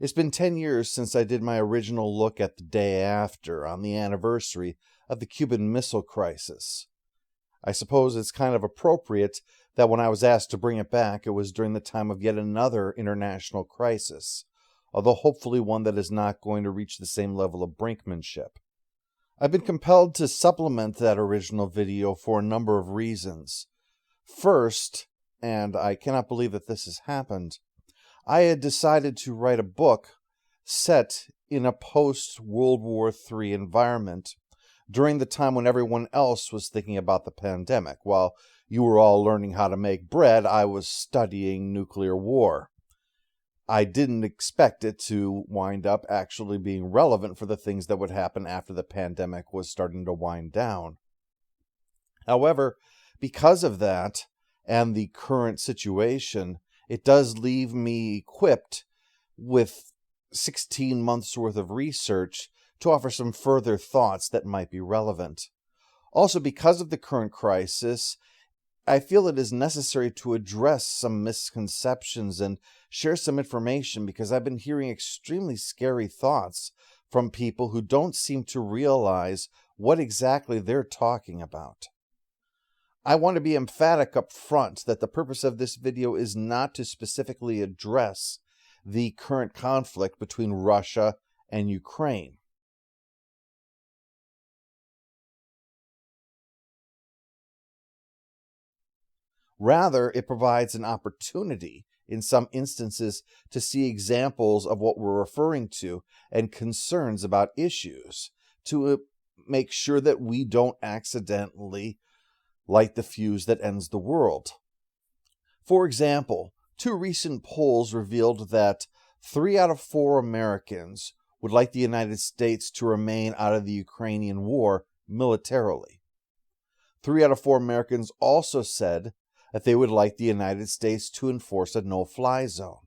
It's been 10 years since I did my original look at the day after, on the anniversary of the Cuban Missile Crisis. I suppose it's kind of appropriate that when I was asked to bring it back, it was during the time of yet another international crisis, although hopefully one that is not going to reach the same level of brinkmanship. I've been compelled to supplement that original video for a number of reasons. First, and I cannot believe that this has happened, I had decided to write a book set in a post-World War III environment during the time when everyone else was thinking about the pandemic. While you were all learning how to make bread, I was studying nuclear war. I didn't expect it to wind up actually being relevant for the things that would happen after the pandemic was starting to wind down. However, because of that and the current situation, it does leave me equipped with 16 months worth of research to offer some further thoughts that might be relevant. Also, because of the current crisis, I feel it is necessary to address some misconceptions and share some information because I've been hearing extremely scary thoughts from people who don't seem to realize what exactly they're talking about. I want to be emphatic up front that the purpose of this video is not to specifically address the current conflict between Russia and Ukraine. Rather, it provides an opportunity, in some instances, to see examples of what we're referring to and concerns about issues, to make sure that we don't accidentally light the fuse that ends the world. For example, 2 recent polls revealed that 3 out of 4 Americans would like the United States to remain out of the Ukrainian war militarily. 3 out of 4 Americans also said that they would like the United States to enforce a no-fly zone.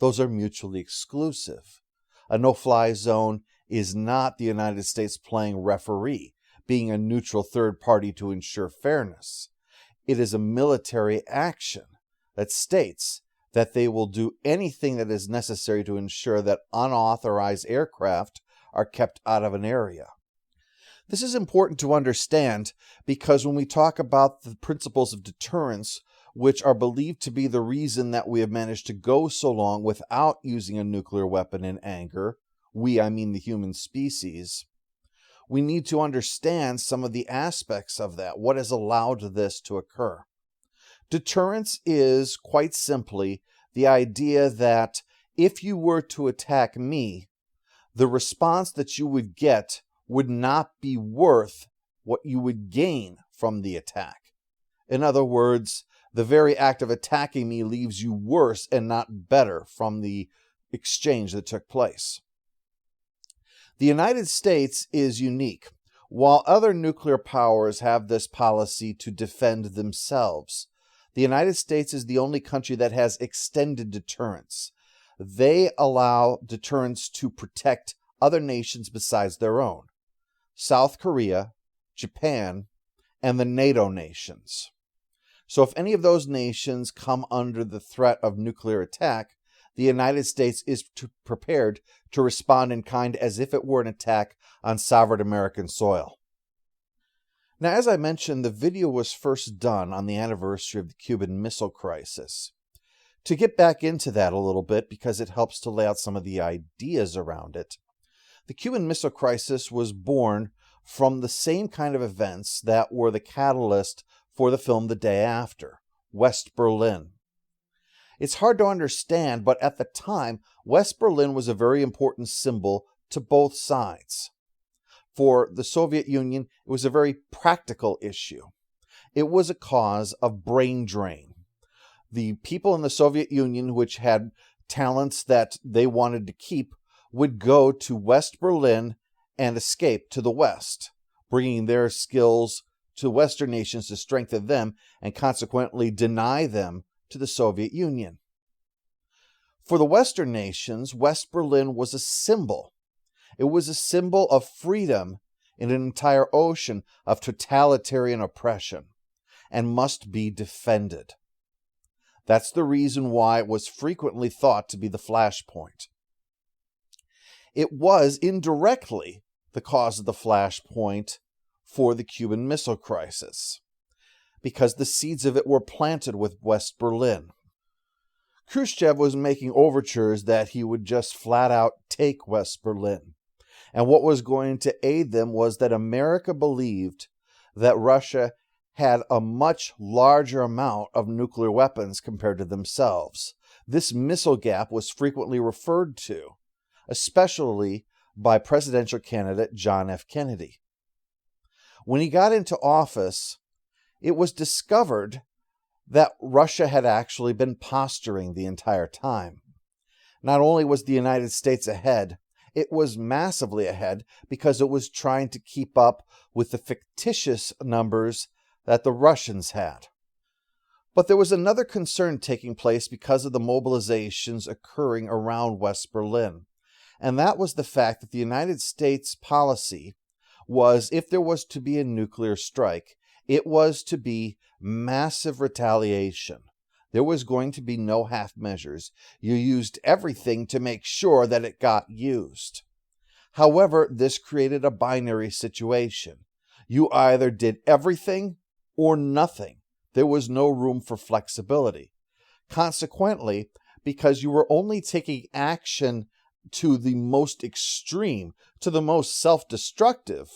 Those are mutually exclusive. A no-fly zone is not the United States playing referee, being a neutral third party to ensure fairness. It is a military action that states that they will do anything that is necessary to ensure that unauthorized aircraft are kept out of an area. This is important to understand because when we talk about the principles of deterrence, which are believed to be the reason that we have managed to go so long without using a nuclear weapon in anger, I mean the human species, we need to understand some of the aspects of that, what has allowed this to occur. Deterrence is, quite simply, the idea that if you were to attack me, the response that you would get would not be worth what you would gain from the attack. In other words, the very act of attacking me leaves you worse and not better from the exchange that took place. The United States is unique. While other nuclear powers have this policy to defend themselves, the United States is the only country that has extended deterrence. They allow deterrence to protect other nations besides their own: South Korea, Japan, and the NATO nations. So if any of those nations come under the threat of nuclear attack, the United States is prepared to respond in kind as if it were an attack on sovereign American soil. Now, as I mentioned, the video was first done on the anniversary of the Cuban Missile Crisis. To get back into that a little bit, because it helps to lay out some of the ideas around it, the Cuban Missile Crisis was born from the same kind of events that were the catalyst for the film The Day After, West Berlin. It's hard to understand, but at the time, West Berlin was a very important symbol to both sides. For the Soviet Union, it was a very practical issue. It was a cause of brain drain. The people in the Soviet Union, which had talents that they wanted to keep, would go to West Berlin and escape to the West, bringing their skills to Western nations to strengthen them and consequently deny them to the Soviet Union. For the Western nations, West Berlin was a symbol. It was a symbol of freedom in an entire ocean of totalitarian oppression and must be defended. That's the reason why it was frequently thought to be the flashpoint. It was indirectly the cause of the flashpoint for the Cuban Missile Crisis, because the seeds of it were planted with West Berlin. Khrushchev was making overtures that he would just flat out take West Berlin. And what was going to aid them was that America believed that Russia had a much larger amount of nuclear weapons compared to themselves. This missile gap was frequently referred to, especially by presidential candidate John F. Kennedy. When he got into office, it was discovered that Russia had actually been posturing the entire time. Not only was the United States ahead, it was massively ahead because it was trying to keep up with the fictitious numbers that the Russians had. But there was another concern taking place because of the mobilizations occurring around West Berlin, and that was the fact that the United States policy was, if there was to be a nuclear strike, it was to be massive retaliation. There was going to be no half measures. You used everything to make sure that it got used. However, this created a binary situation. You either did everything or nothing. There was no room for flexibility. Consequently, because you were only taking action to the most extreme, to the most self-destructive,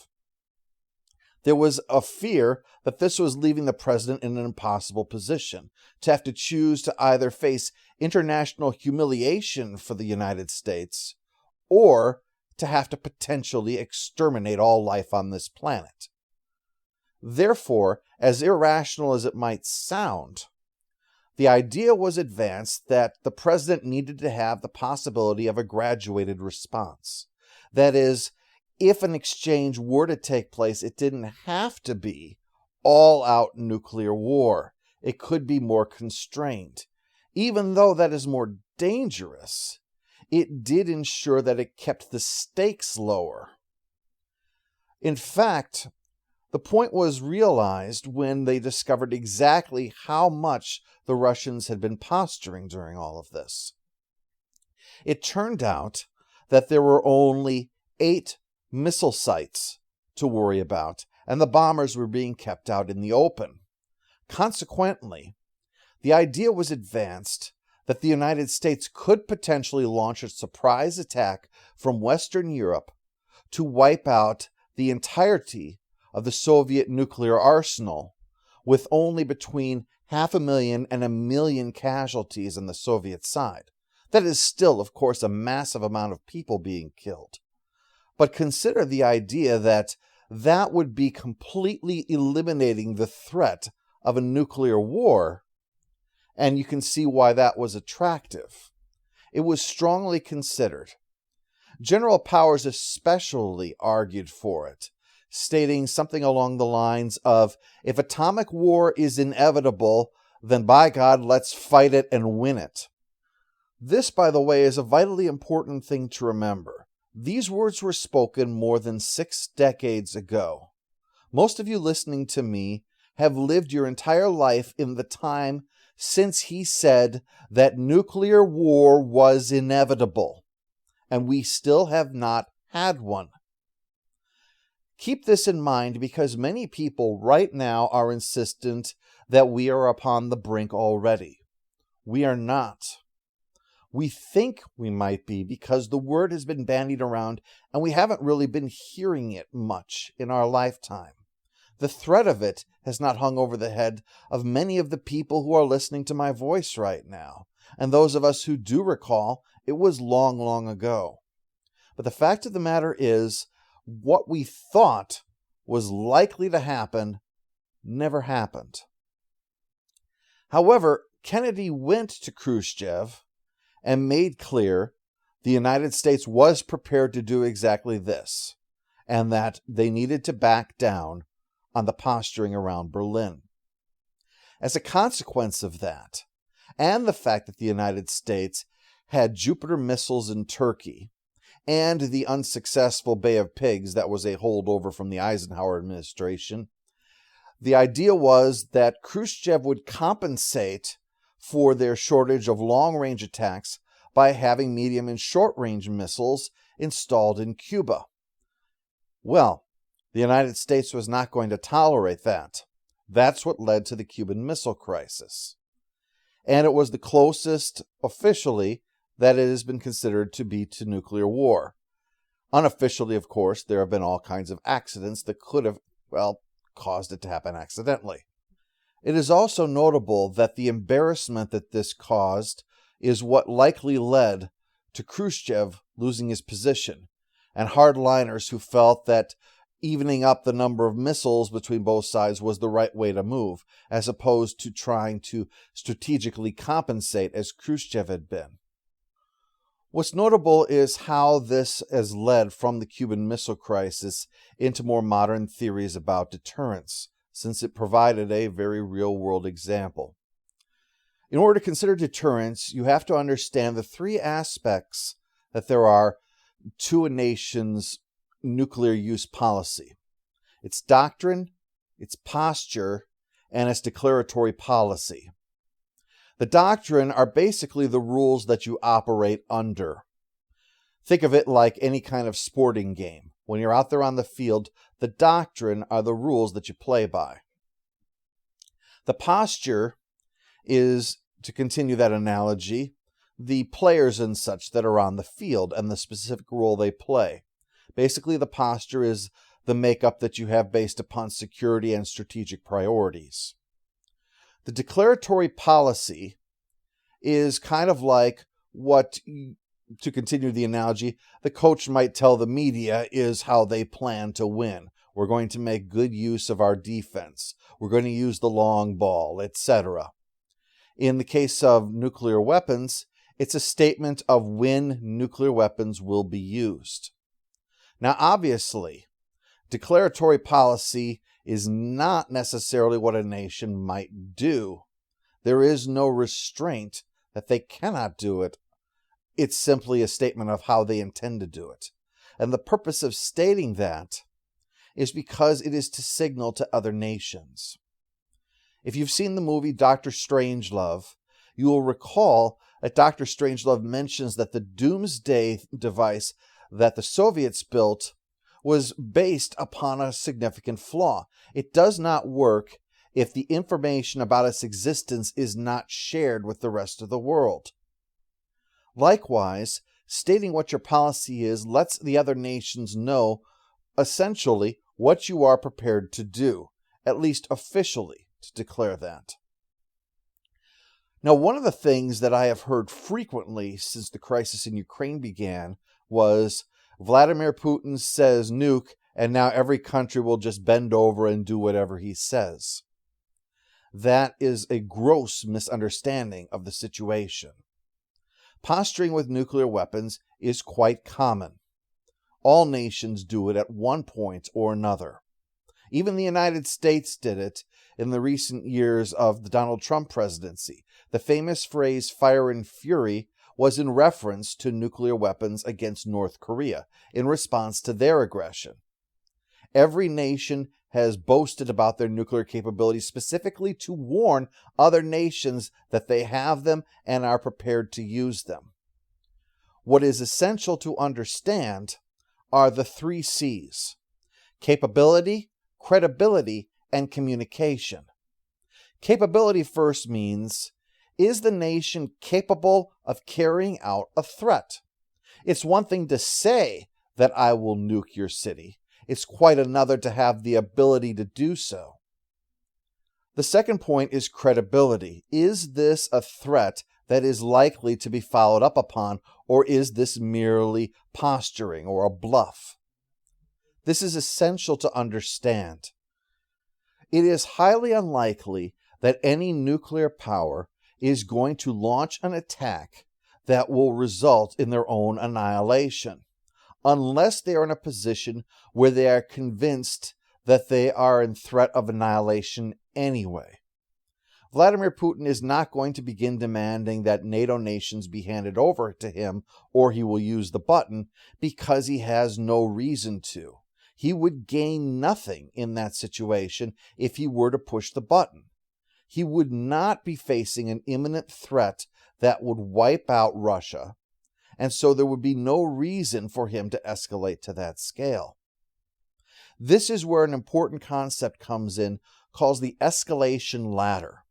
there was a fear that this was leaving the president in an impossible position, to have to choose to either face international humiliation for the United States or to have to potentially exterminate all life on this planet. Therefore, as irrational as it might sound, the idea was advanced that the president needed to have the possibility of a graduated response. That is, if an exchange were to take place, it didn't have to be all-out nuclear war. It could be more constrained. Even though that is more dangerous, it did ensure that it kept the stakes lower. In fact, the point was realized when they discovered exactly how much the Russians had been posturing during all of this. It turned out that there were only 8 missile sites to worry about, and the bombers were being kept out in the open. Consequently, the idea was advanced that the United States could potentially launch a surprise attack from Western Europe to wipe out the entirety of the Soviet nuclear arsenal, with only between 500,000 and 1 million casualties on the Soviet side. That is still, of course, a massive amount of people being killed. But consider the idea that that would be completely eliminating the threat of a nuclear war, and you can see why that was attractive. It was strongly considered. General Powers especially argued for it, stating something along the lines of, if atomic war is inevitable, then by God, let's fight it and win it. This, by the way, is a vitally important thing to remember. These words were spoken more than 6 decades ago. Most of you listening to me have lived your entire life in the time since he said that nuclear war was inevitable, and we still have not had one. Keep this in mind because many people right now are insistent that we are upon the brink already. We are not. We think we might be because the word has been bandied around and we haven't really been hearing it much in our lifetime. The threat of it has not hung over the head of many of the people who are listening to my voice right now. And those of us who do recall, it was long, long ago. But the fact of the matter is, what we thought was likely to happen never happened. However, Kennedy went to Khrushchev and made clear the United States was prepared to do exactly this, and that they needed to back down on the posturing around Berlin. As a consequence of that, and the fact that the United States had Jupiter missiles in Turkey, and the unsuccessful Bay of Pigs that was a holdover from the Eisenhower administration, the idea was that Khrushchev would compensate for their shortage of long-range attacks by having medium and short-range missiles installed in Cuba. Well, the United States was not going to tolerate that. That's what led to the Cuban Missile Crisis. And it was the closest, officially, that it has been considered to be to nuclear war. Unofficially, of course, there have been all kinds of accidents that could have, caused it to happen accidentally. It is also notable that the embarrassment that this caused is what likely led to Khrushchev losing his position, and hardliners who felt that evening up the number of missiles between both sides was the right way to move, as opposed to trying to strategically compensate as Khrushchev had been. What's notable is how this has led from the Cuban Missile Crisis into more modern theories about deterrence, since it provided a very real-world example. In order to consider deterrence, you have to understand the three aspects that there are to a nation's nuclear use policy: its doctrine, its posture, and its declaratory policy. The doctrine are basically the rules that you operate under. Think of it like any kind of sporting game. When you're out there on the field, the doctrine are the rules that you play by. The posture is, to continue that analogy, the players and such that are on the field and the specific role they play. Basically, the posture is the makeup that you have based upon security and strategic priorities. The declaratory policy is kind of like what, to continue the analogy, the coach might tell the media is how they plan to win. We're going to make good use of our defense. We're going to use the long ball, etc. In the case of nuclear weapons, it's a statement of when nuclear weapons will be used. Now, obviously, declaratory policy is not necessarily what a nation might do. There is no restraint that they cannot do it. It's simply a statement of how they intend to do it. And the purpose of stating that is because it is to signal to other nations. If you've seen the movie Dr. Strangelove, you will recall that Dr. Strangelove mentions that the doomsday device that the Soviets built was based upon a significant flaw. It does not work if the information about its existence is not shared with the rest of the world. Likewise, stating what your policy is lets the other nations know, essentially, what you are prepared to do, at least officially, to declare that. Now, one of the things that I have heard frequently since the crisis in Ukraine began was Vladimir Putin says nuke, and now every country will just bend over and do whatever he says. That is a gross misunderstanding of the situation. Posturing with nuclear weapons is quite common. All nations do it at one point or another. Even the United States did it in the recent years of the Donald Trump presidency. The famous phrase fire and fury was in reference to nuclear weapons against North Korea in response to their aggression. Every nation has boasted about their nuclear capabilities specifically to warn other nations that they have them and are prepared to use them. What is essential to understand are the 3 C's: capability, credibility, and communication. Capability first means, is the nation capable of carrying out a threat? It's one thing to say that I will nuke your city. It's quite another to have the ability to do so. The second point is credibility. Is this a threat that is likely to be followed up upon, or is this merely posturing or a bluff? This is essential to understand. It is highly unlikely that any nuclear power is going to launch an attack that will result in their own annihilation, unless they are in a position where they are convinced that they are in threat of annihilation anyway. Vladimir Putin is not going to begin demanding that NATO nations be handed over to him, or he will use the button, because he has no reason to. He would gain nothing in that situation if he were to push the button. He would not be facing an imminent threat that would wipe out Russia, and so there would be no reason for him to escalate to that scale. This is where an important concept comes in, called the escalation ladder.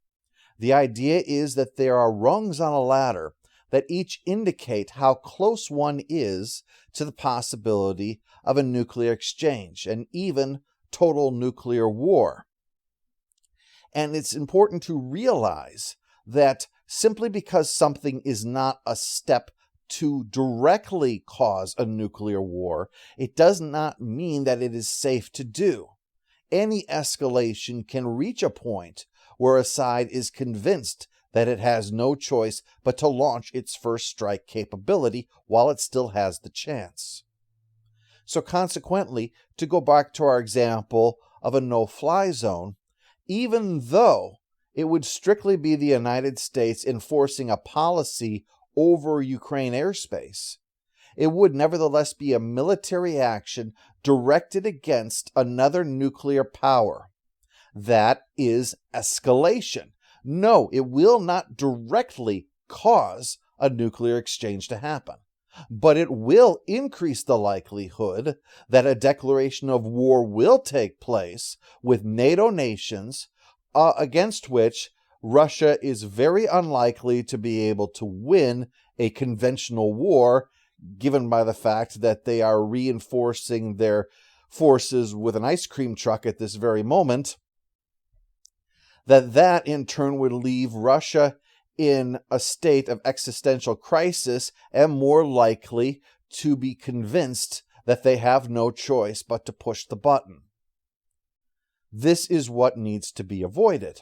The idea is that there are rungs on a ladder that each indicate how close one is to the possibility of a nuclear exchange and even total nuclear war. And it's important to realize that simply because something is not a step to directly cause a nuclear war, it does not mean that it is safe to do. Any escalation can reach a point where a side is convinced that it has no choice but to launch its first strike capability while it still has the chance. So consequently, to go back to our example of a no-fly zone, even though it would strictly be the United States enforcing a policy over Ukraine airspace, it would nevertheless be a military action directed against another nuclear power. That is escalation. No, it will not directly cause a nuclear exchange to happen, but it will increase the likelihood that a declaration of war will take place with NATO nations against which Russia is very unlikely to be able to win a conventional war, given by the fact that they are reinforcing their forces with an ice cream truck at this very moment, that in turn would leave Russia in a state of existential crisis and more likely to be convinced that they have no choice but to push the button. This is what needs to be avoided.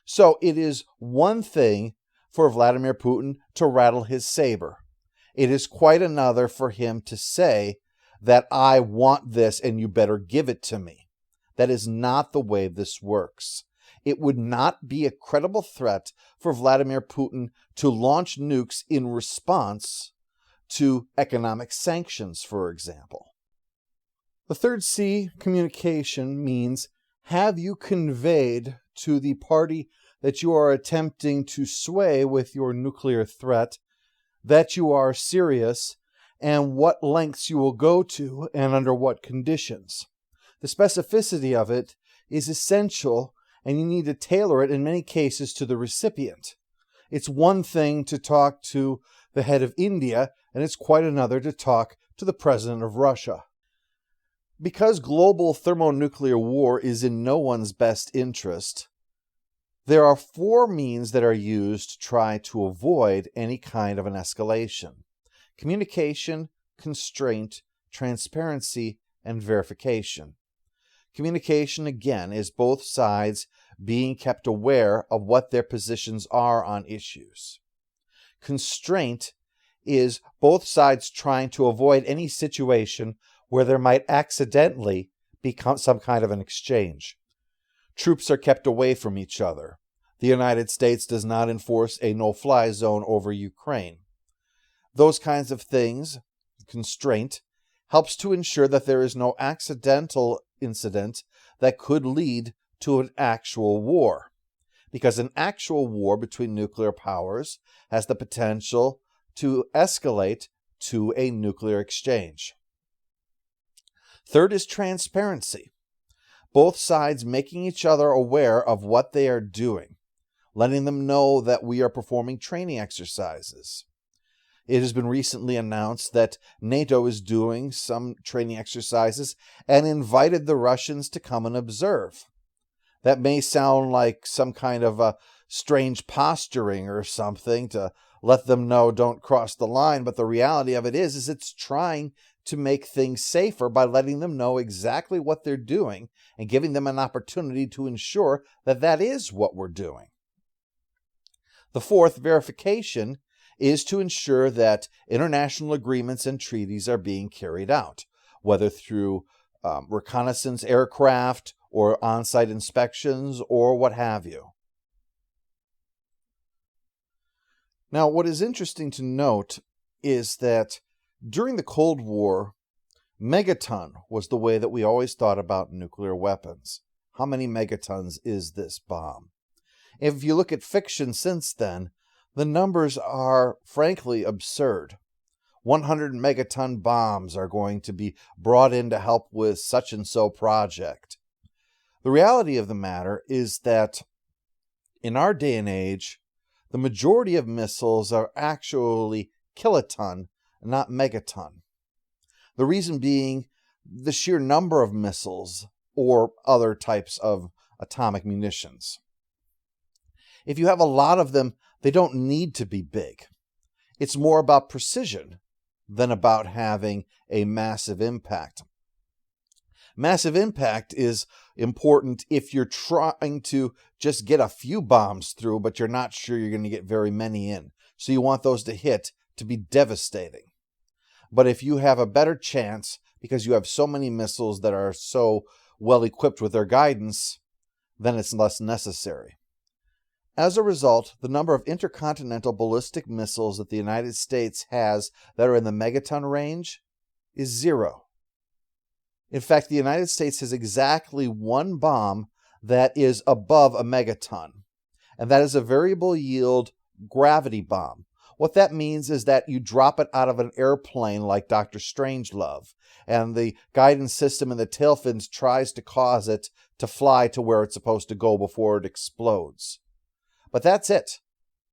So it is one thing for Vladimir Putin to rattle his saber. It is quite another for him to say that I want this and you better give it to me. That is not the way this works. It would not be a credible threat for Vladimir Putin to launch nukes in response to economic sanctions, for example. The third C, communication, means have you conveyed to the party that you are attempting to sway with your nuclear threat that you are serious and what lengths you will go to and under what conditions. The specificity of it is essential, and you need to tailor it in many cases to the recipient. It's one thing to talk to the head of India, and it's quite another to talk to the president of Russia. Because global thermonuclear war is in no one's best interest, there are 4 means that are used to try to avoid any kind of an escalation: communication, constraint, transparency, and verification. Communication, again, is both sides being kept aware of what their positions are on issues. Constraint is both sides trying to avoid any situation where there might accidentally be some kind of an exchange. Troops are kept away from each other. The United States does not enforce a no-fly zone over Ukraine. Those kinds of things, constraint, helps to ensure that there is no accidental incident that could lead to an actual war, because an actual war between nuclear powers has the potential to escalate to a nuclear exchange. Third is transparency. Both sides making each other aware of what they are doing, letting them know that we are performing training exercises. It has been recently announced that NATO is doing some training exercises and invited the Russians to come and observe. That may sound like some kind of a strange posturing or something to let them know don't cross the line, but the reality of it is it's trying to make things safer by letting them know exactly what they're doing and giving them an opportunity to ensure that that is what we're doing. The fourth, verification, is to ensure that international agreements and treaties are being carried out, whether through reconnaissance aircraft or on-site inspections or what have you. Now, what is interesting to note is that during the Cold War, megaton was the way that we always thought about nuclear weapons. How many megatons is this bomb? If you look at fiction since then, the numbers are frankly absurd. 100 megaton bombs are going to be brought in to help with such and so project. The reality of the matter is that in our day and age, the majority of missiles are actually kiloton, not megaton. The reason being the sheer number of missiles or other types of atomic munitions. If you have a lot of them, they don't need to be big. It's more about precision than about having a massive impact. Massive impact is important if you're trying to just get a few bombs through, but you're not sure you're going to get very many in. So you want those to hit to be devastating. But if you have a better chance, because you have so many missiles that are so well equipped with their guidance, then it's less necessary. As a result, the number of intercontinental ballistic missiles that the United States has that are in the megaton range is 0. In fact, the United States has exactly one bomb that is above a megaton, and that is a variable yield gravity bomb. What that means is that you drop it out of an airplane like Dr. Strangelove, and the guidance system in the tail fins tries to cause it to fly to where it's supposed to go before it explodes. But that's it.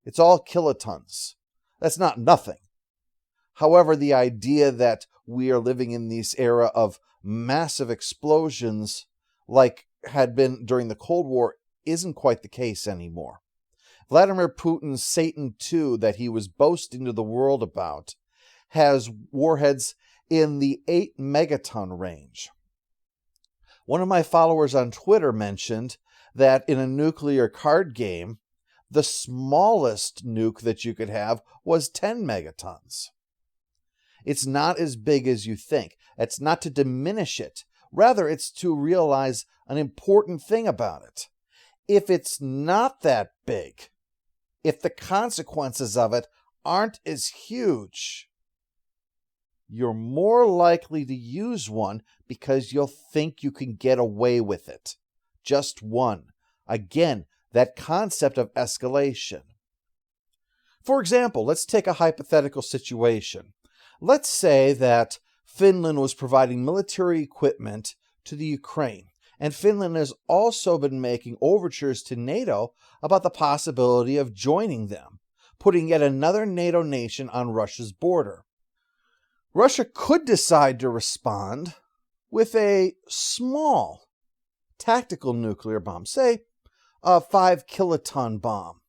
It's all kilotons. That's not nothing. However, the idea that we are living in this era of massive explosions like had been during the Cold War isn't quite the case anymore. Vladimir Putin's Satan II that he was boasting to the world about has warheads in the 8 megaton range. One of my followers on Twitter mentioned that in a nuclear card game, the smallest nuke that you could have was 10 megatons. It's not as big as you think. It's not to diminish it. Rather, it's to realize an important thing about it. If it's not that big, if the consequences of it aren't as huge, you're more likely to use one because you'll think you can get away with it. Just one. Again, that concept of escalation. For example, let's take a hypothetical situation. Let's say that Finland was providing military equipment to the Ukraine, and Finland has also been making overtures to NATO about the possibility of joining them, putting yet another NATO nation on Russia's border. Russia could decide to respond with a small tactical nuclear bomb, say a 5 kiloton bomb.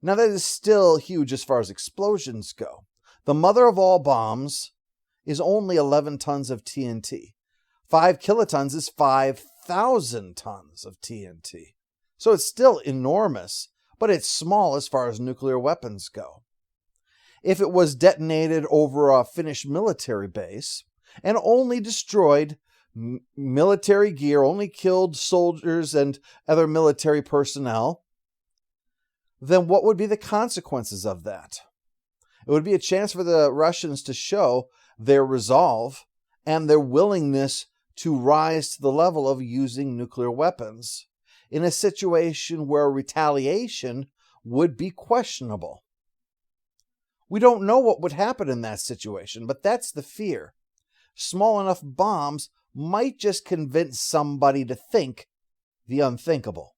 Now that is still huge as far as explosions go. The mother of all bombs is only 11 tons of TNT. 5 kilotons is 5,000 tons of TNT. So it's still enormous, but it's small as far as nuclear weapons go. If it was detonated over a Finnish military base and only destroyed military gear, only killed soldiers and other military personnel, then what would be the consequences of that? It would be a chance for the Russians to show their resolve and their willingness to rise to the level of using nuclear weapons in a situation where retaliation would be questionable. We don't know what would happen in that situation, but that's the fear. Small enough bombs might just convince somebody to think the unthinkable.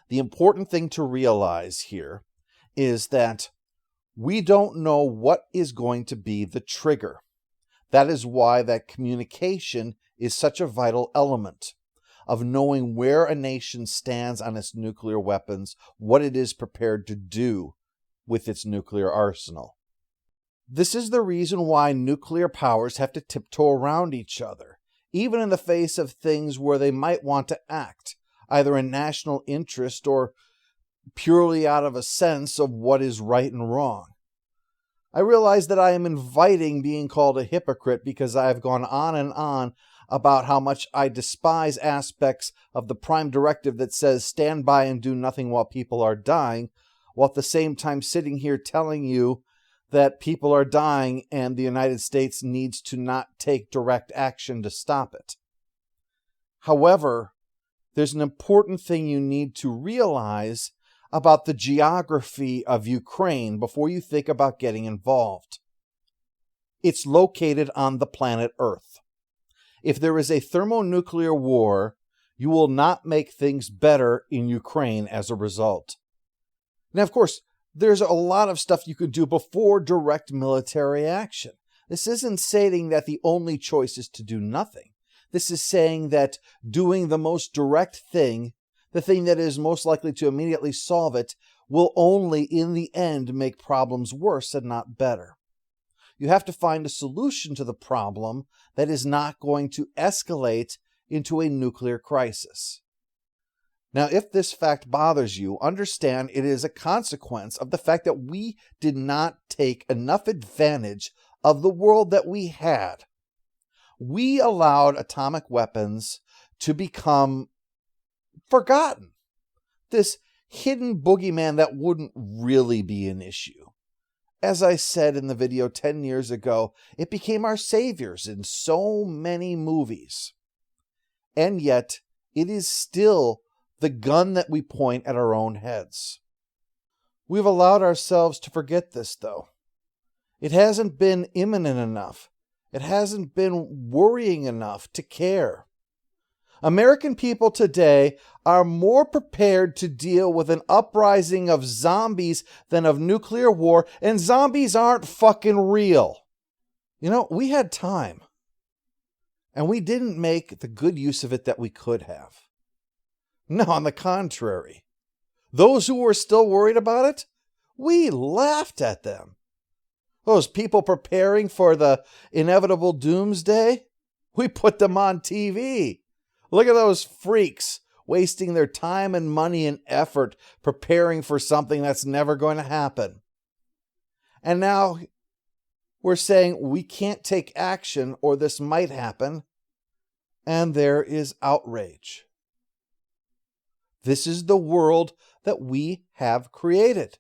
The important thing to realize here is that we don't know what is going to be the trigger. That is why that communication is such a vital element of knowing where a nation stands on its nuclear weapons, what it is prepared to do with its nuclear arsenal. This is the reason why nuclear powers have to tiptoe around each other, even in the face of things where they might want to act, either in national interest or purely out of a sense of what is right and wrong. I realize that I am inviting being called a hypocrite because I have gone on and on about how much I despise aspects of the Prime Directive that says stand by and do nothing while people are dying, while at the same time sitting here telling you that people are dying and the United States needs to not take direct action to stop it. However, there's an important thing you need to realize about the geography of Ukraine before you think about getting involved. It's located on the planet Earth. If there is a thermonuclear war, you will not make things better in Ukraine as a result. Now, of course, there's a lot of stuff you could do before direct military action. This isn't saying that the only choice is to do nothing. This is saying that doing the most direct thing, the thing that is most likely to immediately solve it, will only in the end make problems worse and not better. You have to find a solution to the problem that is not going to escalate into a nuclear crisis. Now, if this fact bothers you, understand it is a consequence of the fact that we did not take enough advantage of the world that we had. We allowed atomic weapons to become forgotten. This hidden boogeyman that wouldn't really be an issue. As I said in the video 10 years ago, it became our saviors in so many movies. And yet, it is still the gun that we point at our own heads. We've allowed ourselves to forget this, though. It hasn't been imminent enough. It hasn't been worrying enough to care. American people today are more prepared to deal with an uprising of zombies than of nuclear war, and zombies aren't fucking real. You know, we had time, and we didn't make the good use of it that we could have. No, on the contrary. Those who were still worried about it, we laughed at them. Those people preparing for the inevitable doomsday, we put them on TV. Look at those freaks wasting their time and money and effort preparing for something that's never going to happen. And now we're saying we can't take action or this might happen, and there is outrage. This is the world that we have created.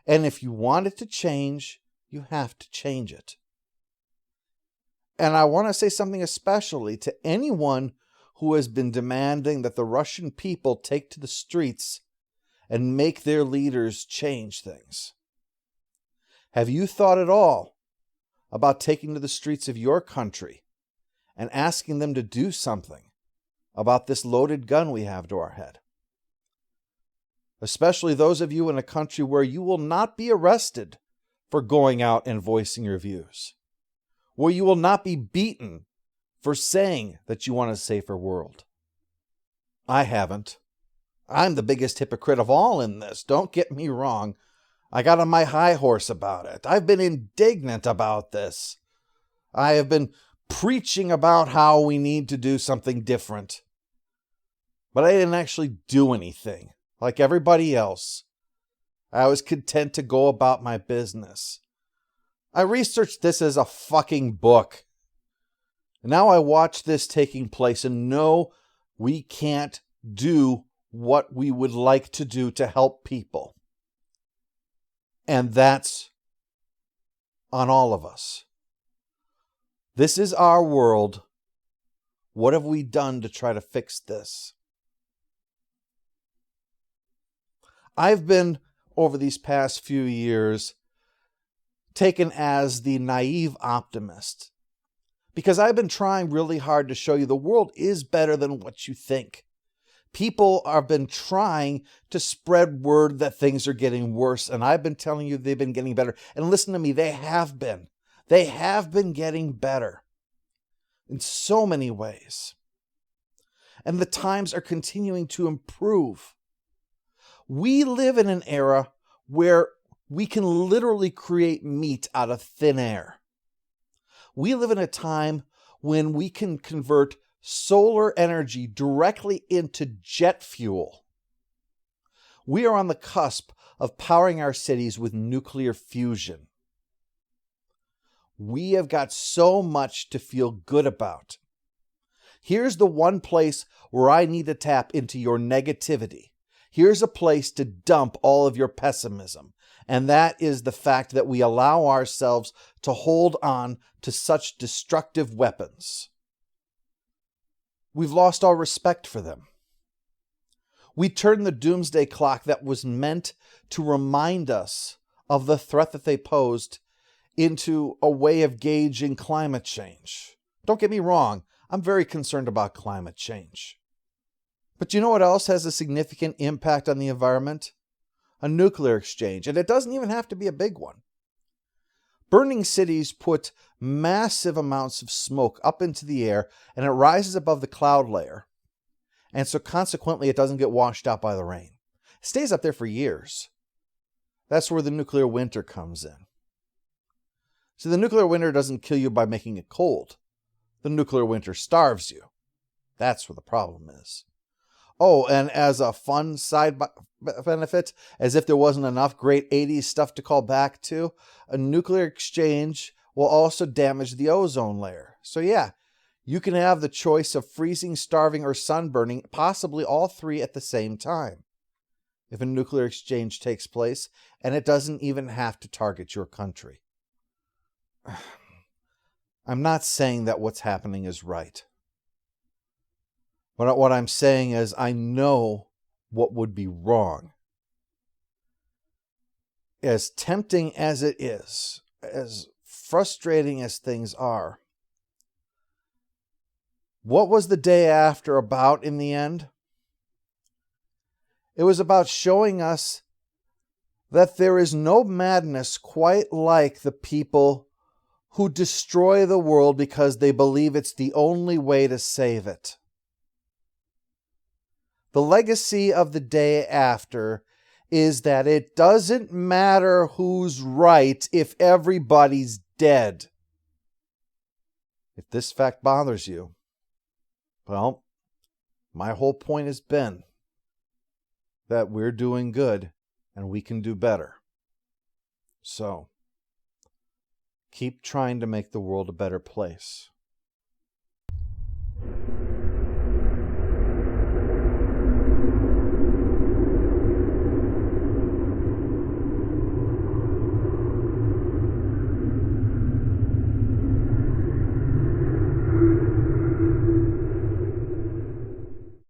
And if you want it to change, you have to change it. And I want to say something especially to anyone who has been demanding that the Russian people take to the streets and make their leaders change things. Have you thought at all about taking to the streets of your country and asking them to do something about this loaded gun we have to our head? Especially those of you in a country where you will not be arrested for going out and voicing your views, where you will not be beaten for saying that you want a safer world. I haven't. I'm the biggest hypocrite of all in this. Don't get me wrong. I got on my high horse about it. I've been indignant about this. I have been preaching about how we need to do something different. But I didn't actually do anything. Like everybody else, I was content to go about my business. I researched this as a fucking book. Now I watch this taking place and know we can't do what we would like to do to help people. And that's on all of us. This is our world. What have we done to try to fix this? I've been, over these past few years, taken as the naive optimist. Because I've been trying really hard to show you the world is better than what you think. People have been trying to spread word that things are getting worse, and I've been telling you they've been getting better. And listen to me, they have been. They have been getting better in so many ways. And the times are continuing to improve. We live in an era where we can literally create meat out of thin air. We live in a time when we can convert solar energy directly into jet fuel. We are on the cusp of powering our cities with nuclear fusion. We have got so much to feel good about. Here's the one place where I need to tap into your negativity. Here's a place to dump all of your pessimism, and that is the fact that we allow ourselves to hold on to such destructive weapons. We've lost all respect for them. We turn the doomsday clock that was meant to remind us of the threat that they posed into a way of gauging climate change. Don't get me wrong, I'm very concerned about climate change. But you know what else has a significant impact on the environment? A nuclear exchange, and it doesn't even have to be a big one. Burning cities put massive amounts of smoke up into the air, and it rises above the cloud layer. And so consequently, it doesn't get washed out by the rain. It stays up there for years. That's where the nuclear winter comes in. So the nuclear winter doesn't kill you by making it cold. The nuclear winter starves you. That's where the problem is. Oh, and as a fun side benefit, as if there wasn't enough great 80s stuff to call back to, a nuclear exchange will also damage the ozone layer. So yeah, you can have the choice of freezing, starving, or sunburning, possibly all three at the same time, if a nuclear exchange takes place, and it doesn't even have to target your country. I'm not saying that what's happening is right. But what I'm saying is I know what would be wrong. As tempting as it is, as frustrating as things are, what was the day after about in the end? It was about showing us that there is no madness quite like the people who destroy the world because they believe it's the only way to save it. The legacy of the day after is that it doesn't matter who's right if everybody's dead. If this fact bothers you, well, my whole point has been that we're doing good and we can do better. So, keep trying to make the world a better place.